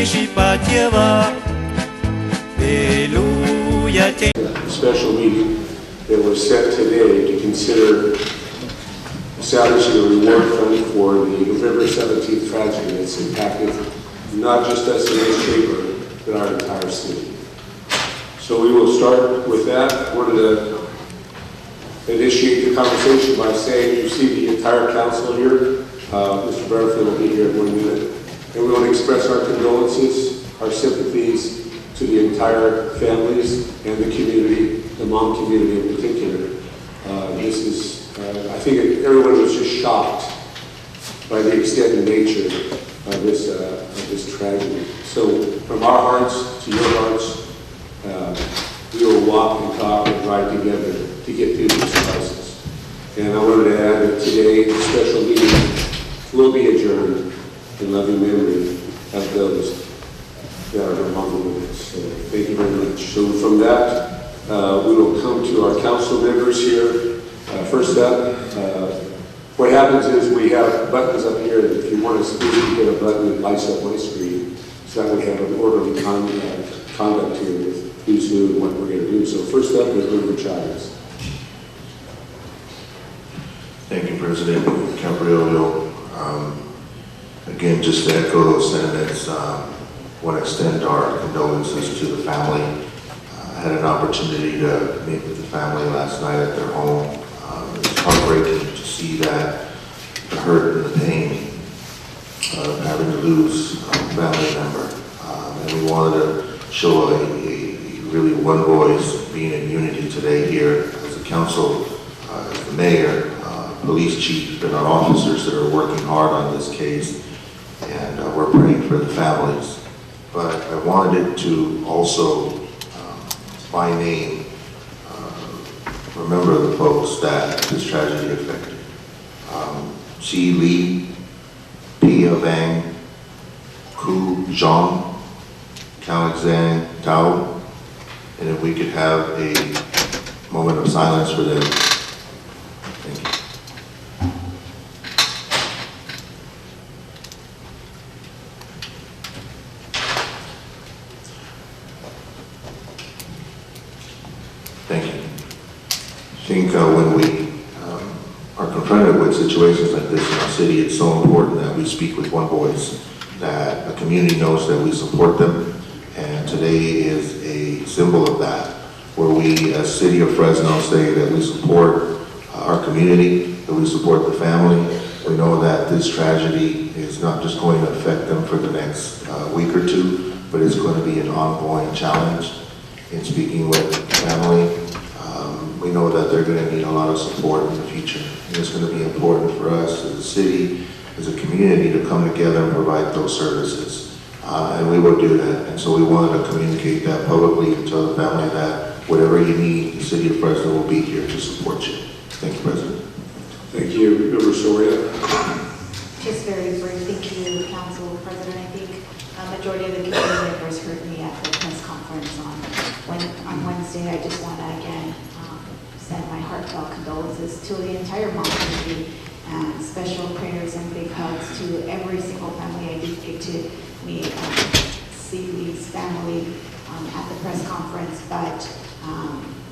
Special meeting that was set today to consider establishing a reward fund for the November 17th tragedy that's impacted not just us in this chamber, but our entire city. So we will start with that. I wanted to initiate the conversation by saying you see the entire council here. Mr. Butterfield will be here in 1 minute. And we want to express our condolences, our sympathies to the entire families and the community, the Hmong community in particular. This is, I think everyone was just shocked by the extent and nature of this tragedy. So from our hearts to your hearts, we will walk and talk and ride together to get through this crisis. And I wanted to add that today the special meeting will be adjourned in loving memory of those that are no longer with us. So thank you very much. So from that, we will come to our council members here. First up, what happens is we have buttons up here that if you want to speak, you hit a button that lights up my screen. So that we have an orderly conduct here with who's who and what we're going to do. So first up is Member Chavez. Thank you, President Caprio. Again, just to echo those sentiments, I want to extend our condolences to the family. I had an opportunity to meet with the family last night at their home. It's heartbreaking to see that, the hurt and the pain of having to lose a family member. And we wanted to show a really one voice, being in unity today here as a council, as the mayor, police chief, and our officers that are working hard on this case. And we're praying for the families. But I wanted to also, by name, remember the folks that this tragedy affected. Chi Lee, Pia Vang, Ku Zhang, Kalexan Tao, and if we could have a moment of silence for them. Thank you. Thank you. I think when we are confronted with situations like this in our city, it's so important that we speak with one voice, that the community knows that we support them. And today is a symbol of that, where we as City of Fresno say that we support our community, that we support the family. We know that this tragedy is not just going to affect them for the next week or two, but it's going to be an ongoing challenge. In speaking with the family, we know that they're going to need a lot of support in the future. And it's going to be important for us as a city, as a community, to come together and provide those services. And we will do that. And so we wanted to communicate that publicly and tell the family that whatever you need, the City of Fresno will be here to support you. Thank you, President. Thank you. Member Soria. Just very brief. Thank you, Council President. I think a majority of the community members heard me at the press conference on Wednesday. I just want to again send my heartfelt condolences to the entire Hmong community, and special prayers and big hugs to every single family. I did get to meet Lee's family at the press conference, but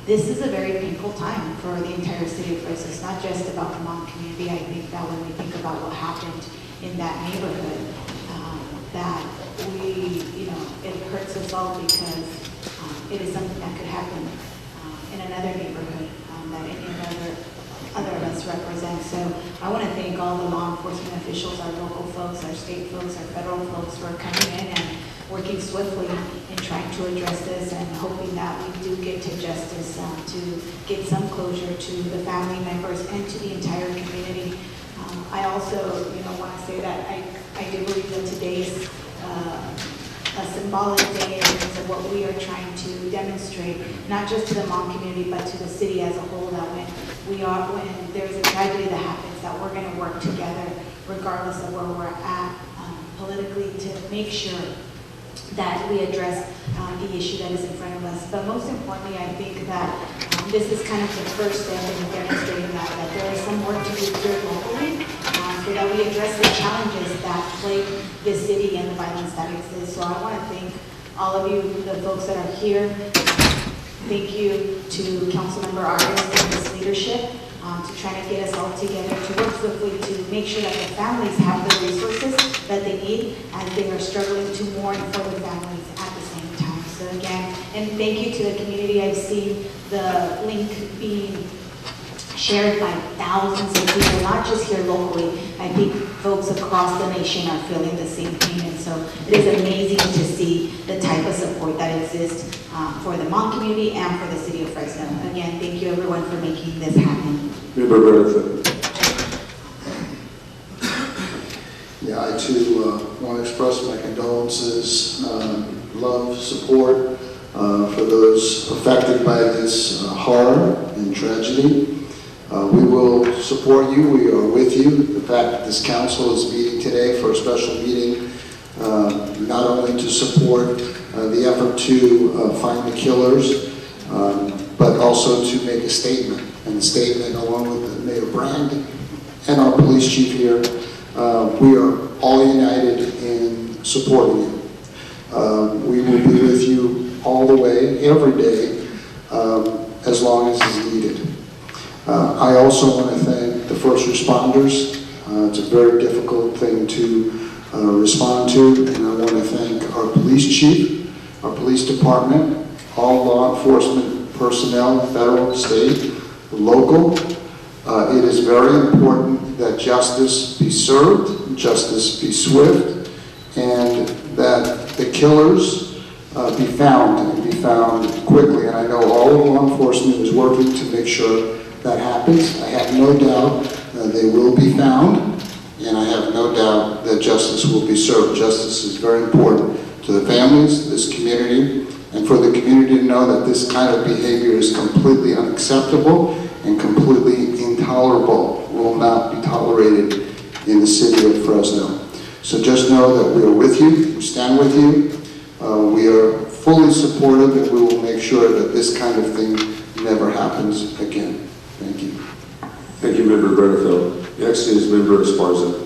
this is a very painful time for the entire city of Fresno. It's not just about the Hmong community. I think that when we think about what happened in that neighborhood, that it hurts us all, because it is something that could happen in another neighborhood that any other of us represent. So I want to thank all the law enforcement officials, our local folks, our state folks, our federal folks for coming in and working swiftly in trying to address this, and hoping that we do get to justice, to get some closure to the family members and to the entire community. I also want to say that I do believe that today is a symbolic day in terms of what we are trying to demonstrate, not just to the Hmong community, but to the city as a whole, that when there's a tragedy that happens, that we're going to work together, regardless of where we're at politically, to make sure that we address the issue that is in front of us. But most importantly, I think that this is kind of the first step in demonstrating that there is some work to do here locally, so that we address the challenges that that plague this city and the violence that exists. So I want to thank all of you, the folks that are here. Thank you to Councilmember Arias and his leadership to try to get us all together to work swiftly to make sure that the families have the resources that they need as they are struggling to mourn for the families at the same time. So again, and thank you to the community. I've seen the link being shared by thousands of people, not just here locally. I think folks across the nation are feeling the same pain, and so it is amazing to see the type of support that exists for the Hmong community and for the city of Fresno. Again, thank you everyone for making this happen. Member Bernathen. Yeah, I too want to express my condolences, love, support for those affected by this horror and tragedy. We will support you. We are with you. The fact that this council is meeting today for a special meeting, not only to support the effort to find the killers, but also to make a statement. And the statement, along with Mayor Brand and our police chief here, we are all united in supporting you. We will be with you all the way, every day, as long as is needed. I also want to thank the first responders. It's a very difficult thing to respond to, and I want to thank our police chief, our police department, all law enforcement personnel, federal, state, local. It is very important that justice be served, justice be swift, and that the killers be found, and be found quickly. And I know all of law enforcement is working to make sure that happens. I have no doubt they will be found, and I have no doubt that justice will be served. Justice is very important to the families, this community, and for the community to know that this kind of behavior is completely unacceptable and completely intolerable, will not be tolerated in the city of Fresno. So just know that we are with you, we stand with you, we are fully supportive, and we will make sure that this kind of thing never happens again. Thank you. Thank you, Member Bernathen. Next is Member Esparza.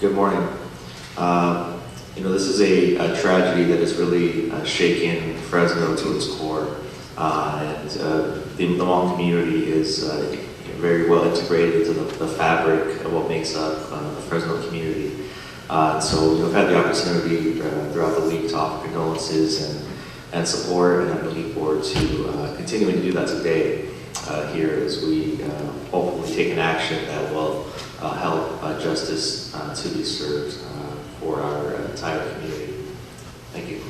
Good morning. This is a tragedy that has really shaken Fresno to its core. And the Hmong community is very well integrated into the fabric of what makes up the Fresno community. So I've had the opportunity throughout the week to offer condolences and support, and I'm looking forward to continuing to do that today here as we hopefully take an action that will help justice to be served for our entire community. Thank you.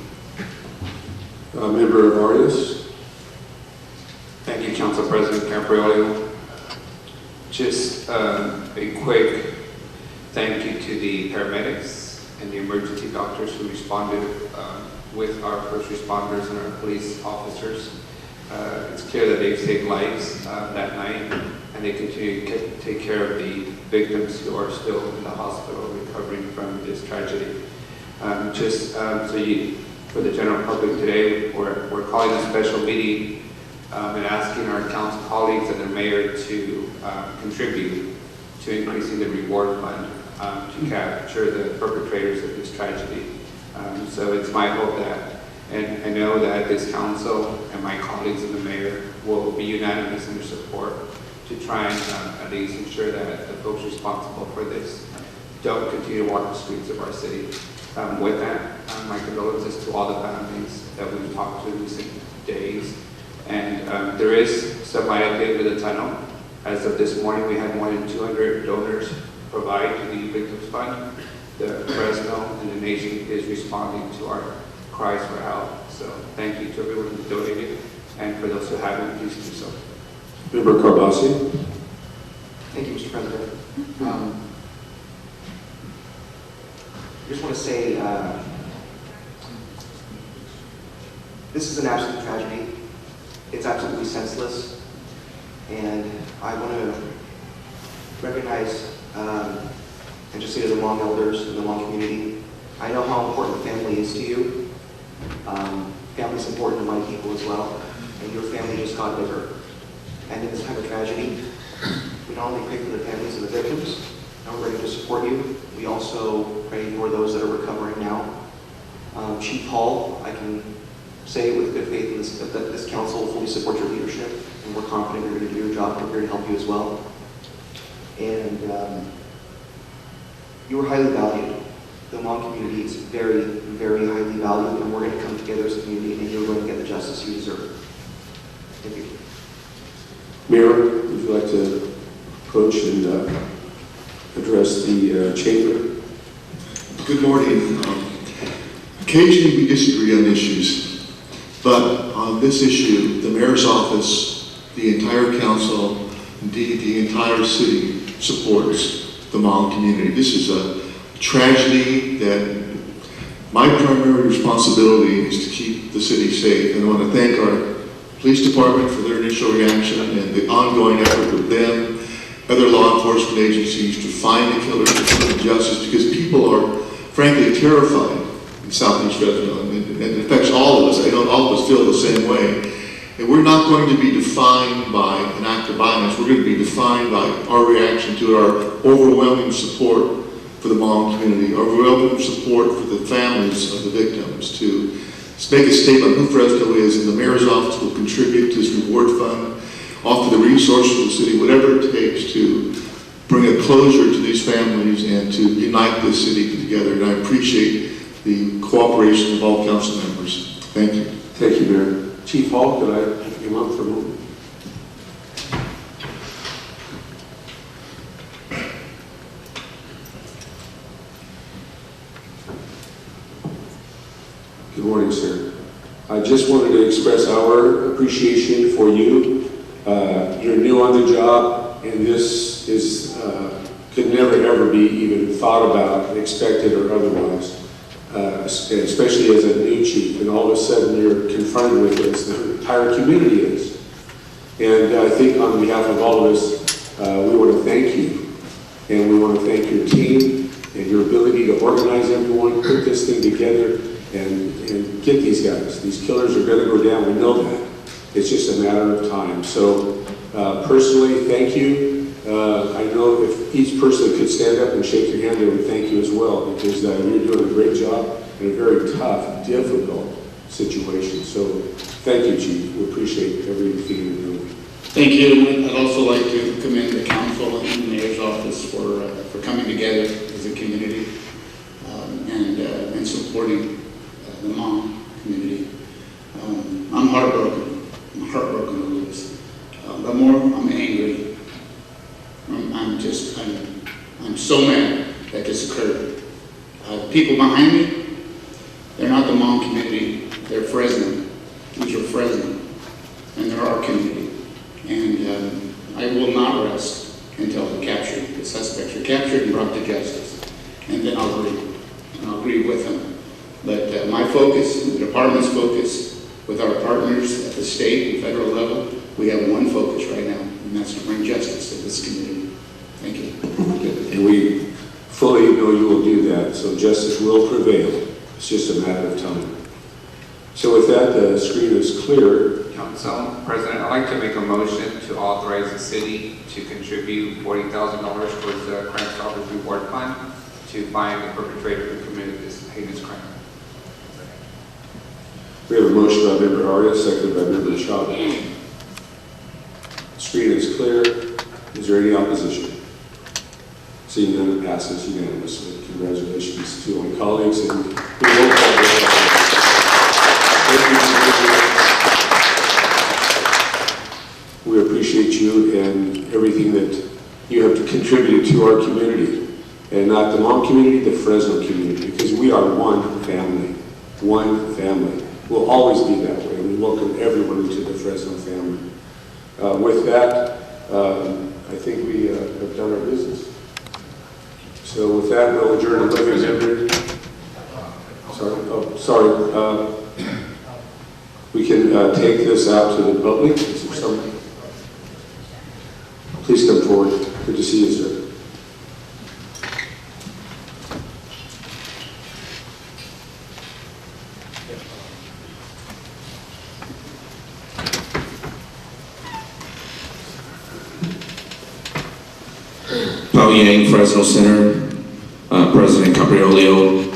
Member Arias. Thank you, Council President Capriolio. Just a quick thank you to the paramedics and the emergency doctors who responded with our first responders and our police officers. It's clear that they've saved lives that night, and they continue to take care of the victims who are still in the hospital recovering from this tragedy. For the general public today, we're calling a special meeting and asking our council colleagues and the mayor to contribute to increasing the reward fund to capture the perpetrators of this tragedy. So it's my hope that, and I know that this council and my colleagues and the mayor will be unanimous in their support to try and at least ensure that the folks responsible for this don't continue to walk the streets of our city. With that, my condolences to all the families that we've talked to in recent days. And there is some light at the end of the tunnel. As of this morning, we had more than 200 donors provide to the Victims Fund. The Fresno and the nation is responding to our cries for help. So thank you to everyone who donated, and for those who haven't, please do so. Member Carbasi. Thank you, Mr. President. I just want to say this is an absolute tragedy. It's absolutely senseless. And I want to recognize and just say to the Hmong elders and the Hmong community, I know how important family is to you. Family is important to my people as well. And your family just got bigger. And in this time of tragedy, we not only pray for the families of the victims, and we're ready to support you. We also pray for those that are recovering now. Chief Hall, I can say with good faith that this council fully supports your leadership, and we're confident you're going to do your job. We're here to help you as well. And you are highly valued. The Hmong community is very, very highly valued, and we're going to come together as a community, and you're going to get the justice you deserve. Thank you. Mayor, would you like to approach and address the chamber? Good morning. Occasionally we disagree on issues, but on this issue, the mayor's office, the entire council, indeed the entire city supports the Hmong community. This is a tragedy that my primary responsibility is to keep the city safe. And I want to thank our police department for their initial reaction and the ongoing effort with them, other law enforcement agencies to find the killers, to bring justice, because people are frankly terrified in Southeast Fresno, and it affects all of us. I know all of us feel the same way. And we're not going to be defined by an act of violence. We're going to be defined by our reaction to our overwhelming support for the Hmong community, our overwhelming support for the families of the victims, to make a statement on who Fresno is, and the mayor's office will contribute to this reward fund, offer the resources of the city, whatever it takes to bring a closure to these families and to unite this city together. And I appreciate the cooperation of all council members. Thank you. Thank you, Mayor. Chief Hall, could I have you up for a moment? Good morning, sir. I just wanted to express our appreciation for you. You're new on the job, and this is could never ever be even thought about, expected, or otherwise. Especially as a new chief, and all of a sudden you're confronted with this, the entire community is. And I think on behalf of all of us, we want to thank you, and we want to thank your team and your ability to organize everyone, put this thing together, and get these guys. These killers are going to go down, we know that. It's just a matter of time. So personally, thank you. I know if each person could stand up and shake your hand, they would thank you as well, because you're doing a great job in a very tough, difficult situation. So thank you, Chief. We appreciate everything you're doing. Thank you. I'd also like to commend the council and the mayor's office for coming together as a community and supporting the Hmong community. I'm heartbroken. I'm heartbroken over this. But more, I'm angry. I'm so mad that this occurred. People behind me, they're not the Hmong community, they're Fresno. These are Fresno, and they're our community. And I will not rest until the suspects are captured and brought to justice. And then I'll agree with them. But my focus, the department's focus, with our partners at the state and federal level, we have one focus right now, and that's to bring justice to this community. Thank you. And we fully know you will do that, so justice will prevail. It's just a matter of time. So with that, the screen is clear. Council President, I'd like to make a motion to authorize the city to contribute $40,000 towards the Crime Stoppers Reward Fund to find the perpetrator who committed this heinous crime. We have a motion by Member Arias, seconded by Member Chavez. Screen is clear. Is there any opposition? Seeing none, it passes unanimously. Congratulations to my colleagues, and we will call We appreciate you and everything that you have contributed to our community, and not the Hmong community, the Fresno community, because we are one family. One family. We'll always be that way. We welcome everyone into the Fresno family. With that, I think we have done our business. So with that, we'll adjourn to November. Sorry. We can take this out to the public. Is there something? Please come forward. Good to see you, sir. pawg Yang, Fresno Center, President Capriolio,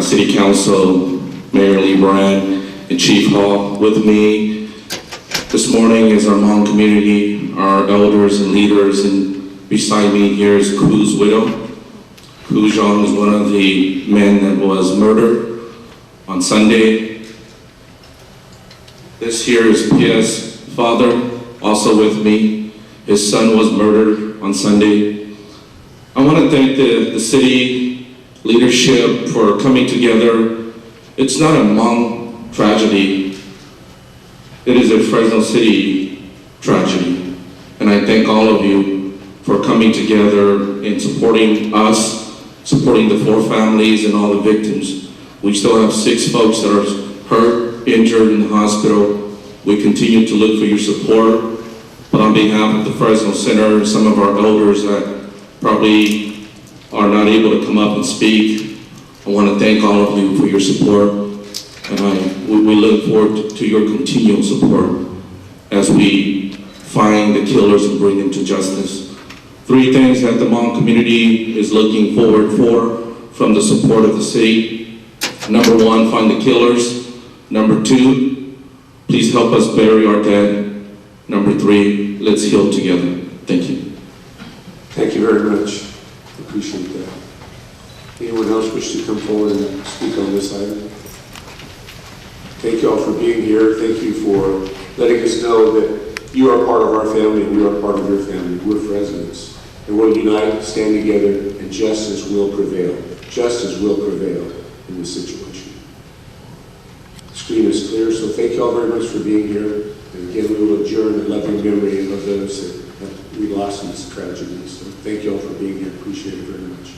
City Council, Mayor Lee Brand, and Chief Hall. With me this morning is our Hmong community, our elders and leaders, and beside me here is Ku's widow. Ku Zhang is one of the men that was murdered on Sunday. This here is Pia's father, also with me. His son was murdered on Sunday. I want to thank the city leadership for coming together. It's not a Hmong tragedy. It is a Fresno City tragedy. And I thank all of you for coming together and supporting us, supporting the 4 families and all the victims. We still have 6 folks that are hurt, injured in the hospital. We continue to look for your support. But on behalf of the Fresno Center and some of our elders that probably are not able to come up and speak, I want to thank all of you for your support. And we look forward to your continual support as we find the killers and bring them to justice. 3 things that the Hmong community is looking forward for from the support of the city. Number 1, find the killers. Number 2, please help us bury our dead. Number 3, let's heal together. Thank you. Thank you very much. Appreciate that. Anyone else wish to come forward and speak on this item? Thank you all for being here. Thank you for letting us know that you are part of our family and we are part of your family. We're Fresnos. And we'll unite, stand together, and justice will prevail. Justice will prevail in this situation. The screen is clear, so thank you all very much for being here. And again, we will adjourn in loving memory of those that we lost in this tragedy. So thank you all for being here. Appreciate it very much.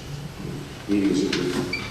Meeting is adjourned.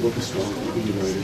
We'll be strong. We'll be united.